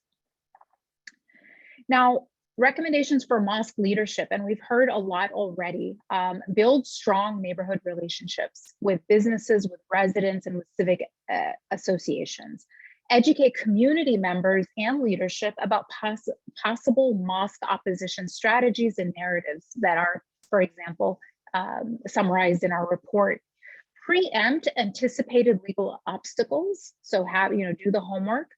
Now, recommendations for mosque leadership, and we've heard a lot already. Build strong neighborhood relationships with businesses, with residents, and with civic associations. Educate community members and leadership about possible mosque opposition strategies and narratives that are, for example, summarized in our report. Preempt anticipated legal obstacles, so do the homework.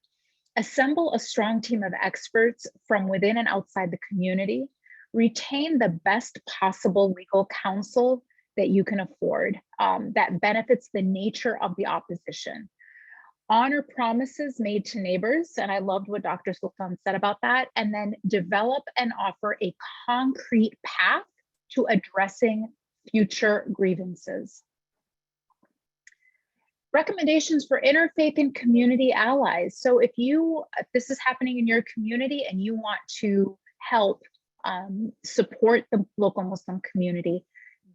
Assemble a strong team of experts from within and outside the community. Retain the best possible legal counsel that you can afford that benefits the nature of the opposition. Honor promises made to neighbors, and I loved what Dr. Sultan said about that, and then develop and offer a concrete path to addressing future grievances. Recommendations for interfaith and community allies. So if this is happening in your community and you want to help support the local Muslim community,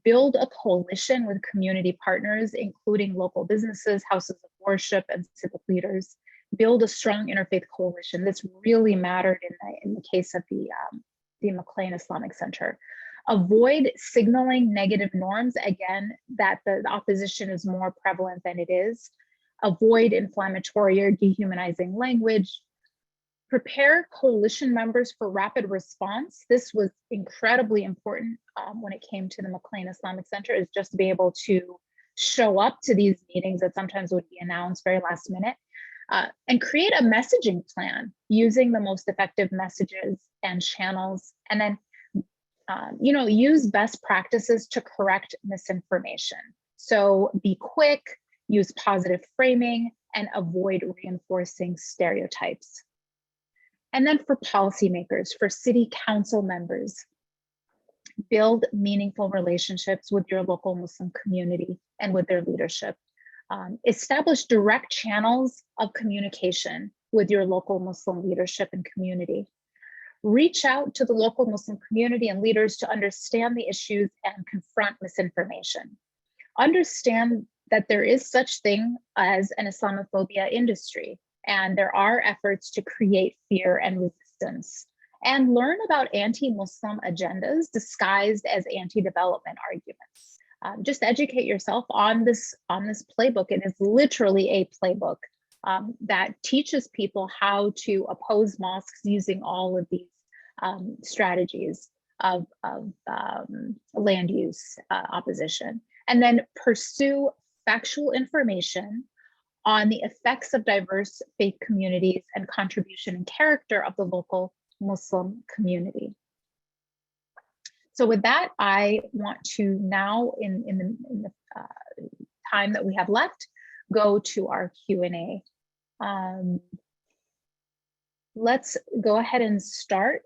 build a coalition with community partners, including local businesses, houses of worship, and civic leaders. Build a strong interfaith coalition. This really mattered in the case of the Mclean Islamic Center. Avoid signaling negative norms, again, that the opposition is more prevalent than it is. Avoid inflammatory or dehumanizing language. Prepare coalition members for rapid response. This was incredibly important when it came to the Mclean Islamic Center, is just to be able to show up to these meetings that sometimes would be announced very last minute, and create a messaging plan using the most effective messages and channels, and then use best practices to correct misinformation. So be quick, use positive framing, and avoid reinforcing stereotypes. And then for policymakers, for city council members, build meaningful relationships with your local Muslim community and with their leadership. Establish direct channels of communication with your local Muslim leadership and community. Reach out to the local Muslim community and leaders to understand the issues and confront misinformation. Understand that there is such thing as an Islamophobia industry, and there are efforts to create fear and resistance. And learn about anti-Muslim agendas disguised as anti-development arguments. Just educate yourself on this playbook. It is literally a playbook that teaches people how to oppose mosques using all of these strategies of land use opposition. And then pursue factual information on the effects of diverse faith communities and contribution and character of the local Muslim community. So with that, I want to now, in the time that we have left, go to our Q&A. Let's go ahead and start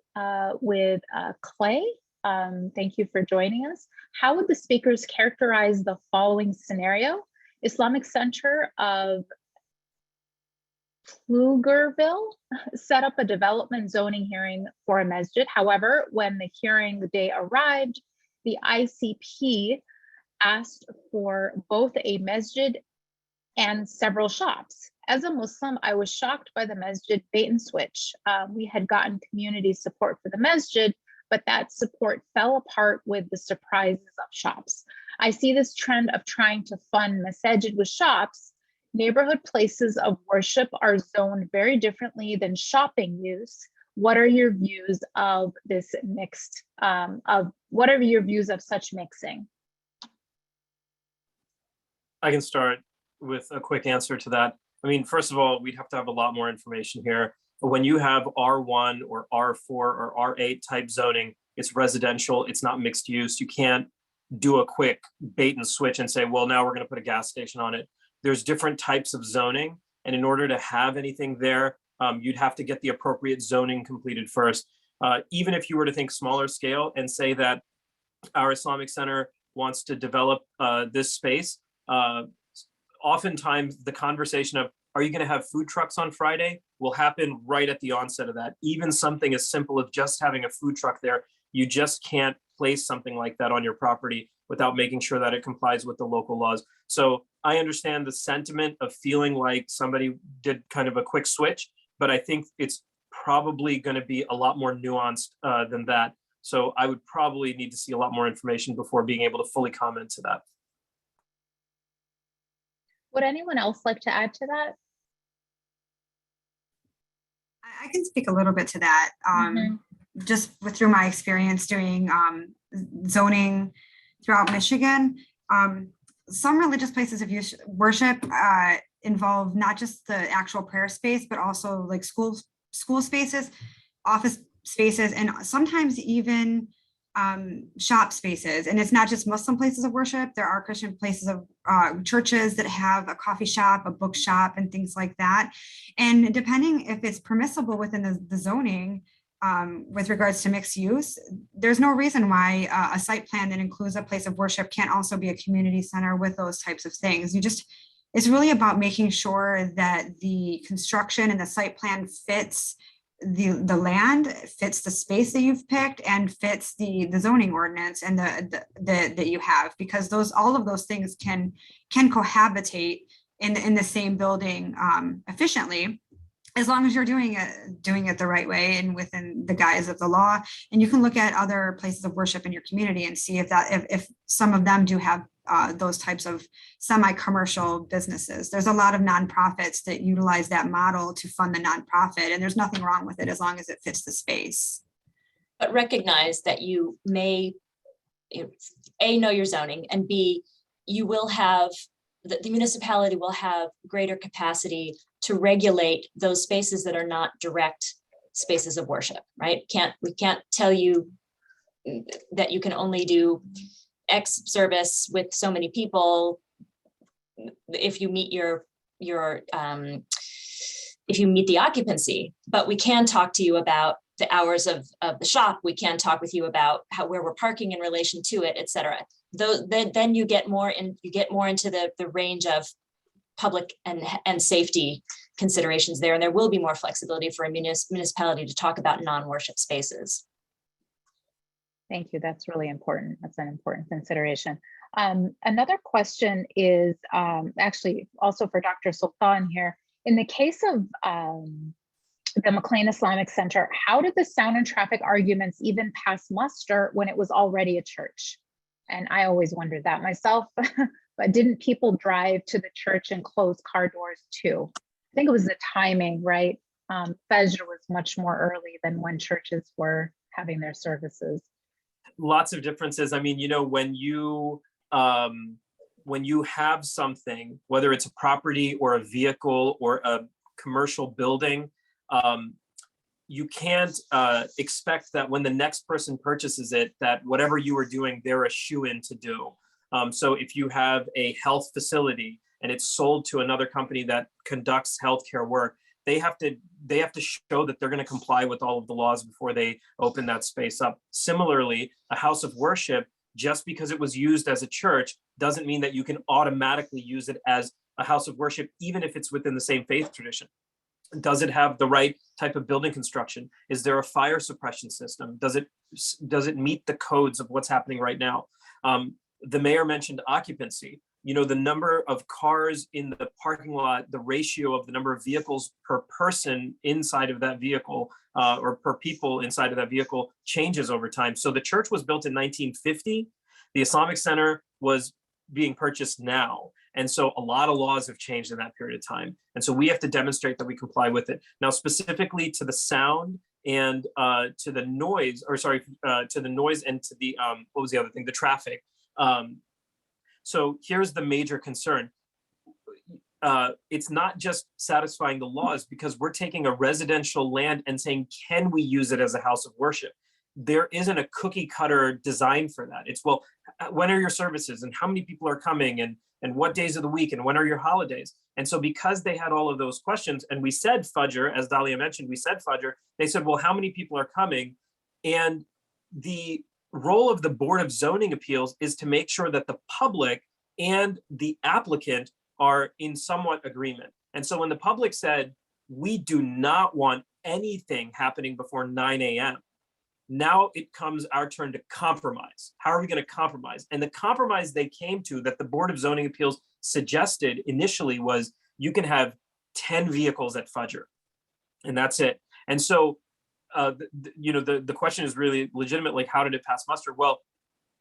with Clay. Thank you for joining us. How would the speakers characterize the following scenario? Islamic Center of Pflugerville set up a development zoning hearing for a masjid. However, when the hearing day arrived, the ICP asked for both a masjid and several shops. As a Muslim, I was shocked by the masjid bait and switch. We had gotten community support for the masjid, but that support fell apart with the surprises of shops. I see this trend of trying to fund masajid with shops. Neighborhood places of worship are zoned very differently than shopping use. What are your views of this mixed, what are your views of such mixing? I can start with a quick answer to that. I mean, first of all, we'd have to have a lot more information here. When you have R1 or R4 or R8 type zoning, it's residential, it's not mixed use. You can't do a quick bait and switch and say, well, now we're going to put a gas station on it. There's different types of zoning. And in order to have anything there, you'd have to get the appropriate zoning completed first. Even if you were to think smaller scale and say that our Islamic Center wants to develop this space, oftentimes the conversation of, are you going to have food trucks on Friday, will happen right at the onset of that. Even something as simple as just having a food truck there, you just can't place something like that on your property without making sure that it complies with the local laws. So I understand the sentiment of feeling like somebody did kind of a quick switch, but I think it's probably going to be a lot more nuanced than that. So I would probably need to see a lot more information before being able to fully comment to that. Would anyone else like to add to that? I can speak a little bit to that. Just through my experience doing zoning throughout Michigan, some religious places of worship involve not just the actual prayer space, but also like school spaces, office spaces, and sometimes even shop spaces. And it's not just Muslim places of worship. There are Christian places of churches that have a coffee shop, a bookshop, and things like that. And depending if it's permissible within the zoning, with regards to mixed use, there's no reason why a site plan that includes a place of worship can't also be a community center with those types of things. It's really about making sure that the construction and the site plan fits the land, fits the space that you've picked, and fits the zoning ordinance and that you have, because all of those things can cohabitate in the same building efficiently, as long as you're doing it the right way and within the guise of the law. And you can look at other places of worship in your community and see if some of them do have those types of semi-commercial businesses. There's a lot of nonprofits that utilize that model to fund the nonprofit, and there's nothing wrong with it as long as it fits the space. But recognize that you may, A, know your zoning, and B, you will have, the municipality will have greater capacity to regulate those spaces that are not direct spaces of worship, right? We can't tell you that you can only do X service with so many people if you meet if you meet the occupancy, but we can talk to you about the hours of the shop. We can talk with you about where we're parking in relation to it, et cetera. Then you get more into the range of public and safety considerations there, and there will be more flexibility for a municipality to talk about non-worship spaces. Thank you. That's really important. That's an important consideration. Another question is actually also for Dr. Sultan here. In the case of the Mclean Islamic Center, how did the sound and traffic arguments even pass muster when it was already a church? And I always wondered that myself, but didn't people drive to the church and close car doors too? I think it was the timing, right? Fajr was much more early than when churches were having their services. Lots of differences. I mean, when you have something, whether it's a property or a vehicle or a commercial building, you can't expect that when the next person purchases it, that whatever you are doing, they're a shoe-in to do. So if you have a health facility and it's sold to another company that conducts healthcare work, they have to show that they're going to comply with all of the laws before they open that space up. Similarly, a house of worship, just because it was used as a church, doesn't mean that you can automatically use it as a house of worship, even if it's within the same faith tradition. Does it have the right type of building construction? Is there a fire suppression system? Does it meet the codes of what's happening right now? The mayor mentioned occupancy. The number of cars in the parking lot, the ratio of the number of vehicles per person inside of that vehicle or per people inside of that vehicle changes over time. So the church was built in 1950. The Islamic Center was being purchased now. And so a lot of laws have changed in that period of time. And so we have to demonstrate that we comply with it. Now, specifically to the sound and to the noise, to the noise and to the, what was the other thing? The traffic. So here's the major concern. It's not just satisfying the laws, because we're taking a residential land and saying, can we use it as a house of worship? There isn't a cookie cutter design for that. It's, well, when are your services and how many people are coming and what days of the week and when are your holidays? And so because they had all of those questions, and we said Fajr, as Dalia mentioned, we said Fajr, they said, well, how many people are coming? And the role of the Board of Zoning Appeals is to make sure that the public and the applicant are in somewhat agreement. And so when the public said, we do not want anything happening before 9 a.m., now it comes our turn to compromise. How are we going to compromise? And the compromise they came to, that the Board of Zoning Appeals suggested initially, was you can have 10 vehicles at Fajr, and that's it. And so the question is really legitimate, like, how did it pass muster? Well,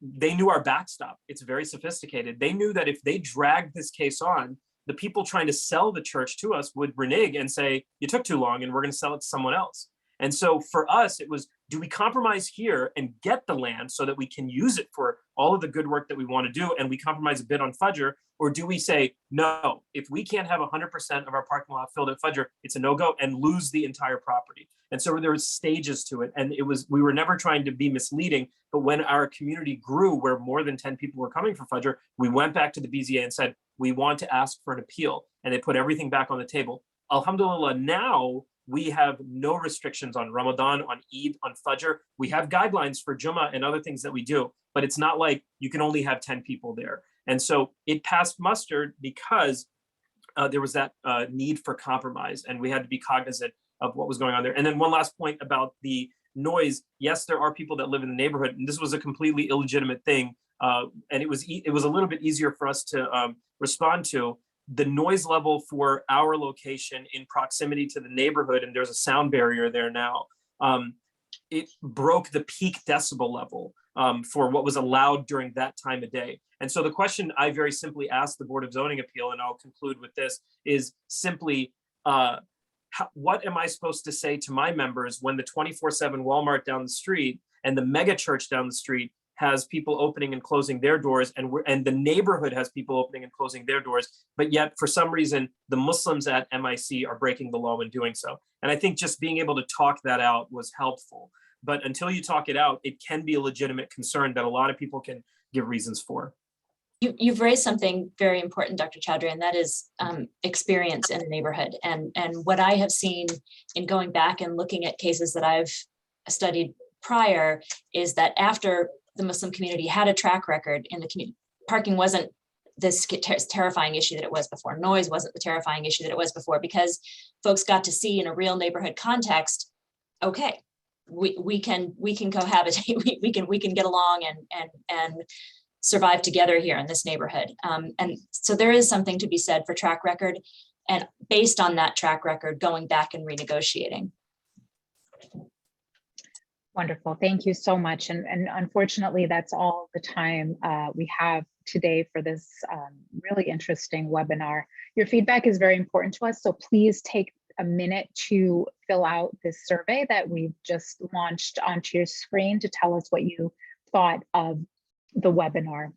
they knew our backstop. It's very sophisticated. They knew that if they dragged this case on, the people trying to sell the church to us would renege and say, you took too long and we're going to sell it to someone else. And so for us, it was, do we compromise here and get the land so that we can use it for all of the good work that we want to do, and we compromise a bit on Fajr? Or do we say, no, if we can't have 100% of our parking lot filled at Fajr, it's a no-go, and lose the entire property? And so there were stages to it. And we were never trying to be misleading, but when our community grew, where more than 10 people were coming for Fajr, we went back to the BZA and said, we want to ask for an appeal. And they put everything back on the table. Alhamdulillah, now we have no restrictions on Ramadan, on Eid, on Fajr. We have guidelines for Jummah and other things that we do, but it's not like you can only have 10 people there. And so it passed muster because there was that need for compromise, and we had to be cognizant of what was going on there. And then one last point about the noise. Yes, there are people that live in the neighborhood, and this was a completely illegitimate thing. And it was a little bit easier for us to respond to. The noise level for our location in proximity to the neighborhood, and there's a sound barrier there now, it broke the peak decibel level for what was allowed during that time of day. And so the question I very simply asked the Board of Zoning Appeal, and I'll conclude with this, is simply, what am I supposed to say to my members when the 24/7 Walmart down the street and the mega church down the street has people opening and closing their doors, and the neighborhood has people opening and closing their doors, but yet for some reason the Muslims at MIC are breaking the law in doing so? And I think just being able to talk that out was helpful. But until you talk it out, it can be a legitimate concern that a lot of people can give reasons for. You've raised something very important, Dr. Chowdhury, and that is experience in the neighborhood. And what I have seen in going back and looking at cases that I've studied prior is that after the Muslim community had a track record in the community, parking wasn't this terrifying issue that it was before. Noise wasn't the terrifying issue that it was before, because folks got to see in a real neighborhood context, okay, we can cohabitate, we can get along and survive together here in this neighborhood. And so there is something to be said for track record, and based on that track record, going back and renegotiating. Wonderful. Thank you so much. And unfortunately, that's all the time we have today for this really interesting webinar. Your feedback is very important to us, so please take a minute to fill out this survey that we've just launched onto your screen to tell us what you thought of the webinar.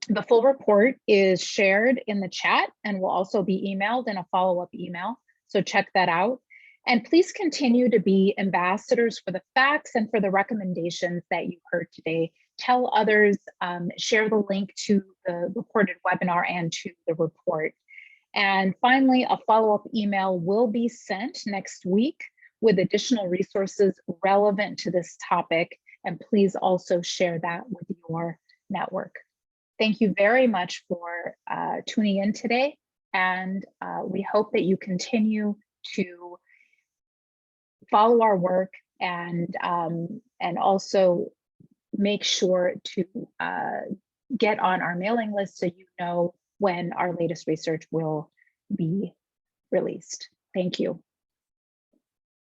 The full report is shared in the chat and will also be emailed in a follow-up email, so check that out. And please continue to be ambassadors for the facts and for the recommendations that you heard today. Tell others, share the link to the recorded webinar and to the report. And finally, a follow-up email will be sent next week with additional resources relevant to this topic. And please also share that with your network. Thank you very much for tuning in today. And we hope that you continue to follow our work and also make sure to get on our mailing list so you know when our latest research will be released. Thank you.